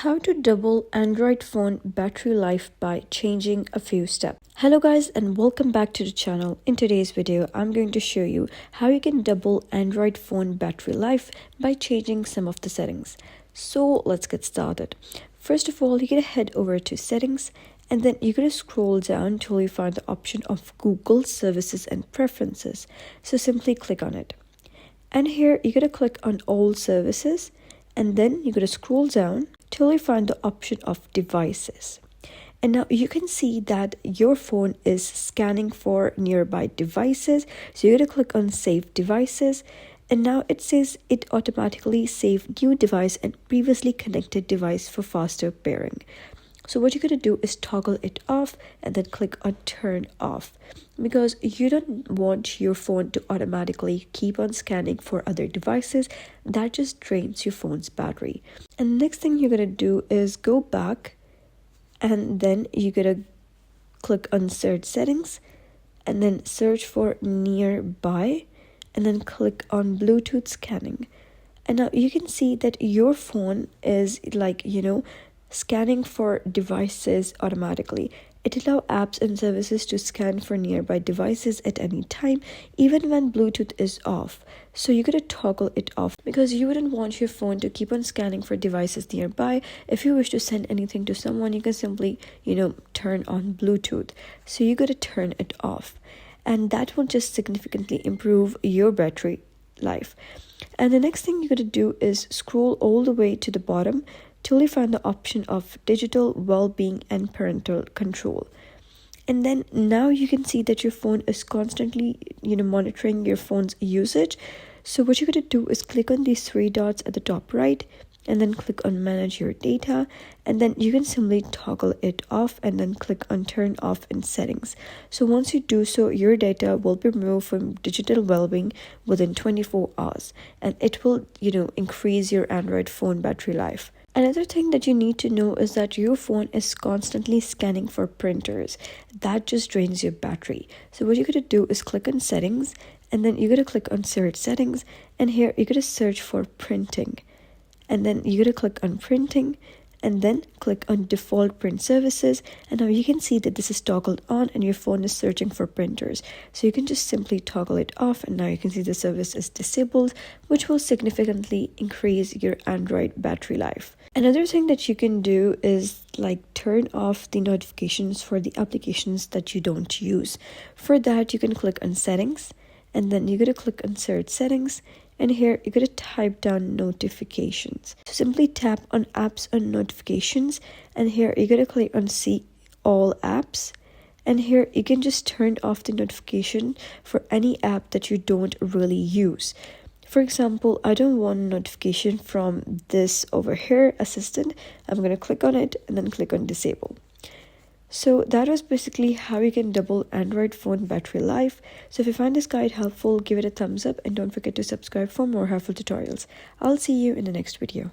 How to double Android phone battery life by changing a few steps. Hello guys and welcome back to the channel. In today's video, I'm going to show you how you can double Android phone battery life by changing some of the settings. So let's get started. First of all, you're going to head over to settings and then you're going to scroll down till you find the option of Google Services and Preferences. So simply click on it. And here you're going to click on all services and then you're going to scroll down till you find the option of devices. And now you can see that your phone is scanning for nearby devices. So you're going to click on save devices. And now it says it automatically saved new device and previously connected device for faster pairing. So what you're going to do is toggle it off and then click on turn off, because you don't want your phone to automatically keep on scanning for other devices. That just drains your phone's battery. And the next thing you're going to do is go back and then you're going to click on search settings and then search for nearby and then click on Bluetooth scanning. And now you can see that your phone is scanning for devices automatically. It allows apps and services to scan for nearby devices at any time, even when Bluetooth is off. So you're going to toggle it off because you wouldn't want your phone to keep on scanning for devices nearby. If you wish to send anything to someone, you can simply, turn on Bluetooth. So you're going to turn it off. And that will just significantly improve your battery life. And the next thing you're going to do is scroll all the way to the bottom till you find the option of digital well-being and parental control. And then now you can see that your phone is constantly monitoring your phone's usage. So what you're going to do is click on these three dots at the top right and then click on manage your data, and then you can simply toggle it off and then click on turn off in settings. So once you do so, your data will be removed from digital well-being within 24 hours, and it will increase your Android phone battery life. Another thing that you need to know is that your phone is constantly scanning for printers. That just drains your battery. So what you're going to do is click on settings and then you're going to click on search settings, and here you're going to search for printing. And then you're going to click on printing and then click on default print services. And now you can see that this is toggled on and your phone is searching for printers. So you can just simply toggle it off and now you can see the service is disabled, which will significantly increase your Android battery life. Another thing that you can do is turn off the notifications for the applications that you don't use. For that, you can click on settings and then you're going to click on search settings. And here you're going to type down notifications. So simply tap on apps and notifications. And here you're going to click on see all apps. And here you can just turn off the notification for any app that you don't really use. For example, I don't want a notification from this over here, assistant. I'm going to click on it and then click on disable. So that was basically how you can double Android phone battery life. So if you find this guide helpful, give it a thumbs up and don't forget to subscribe for more helpful tutorials. I'll see you in the next video.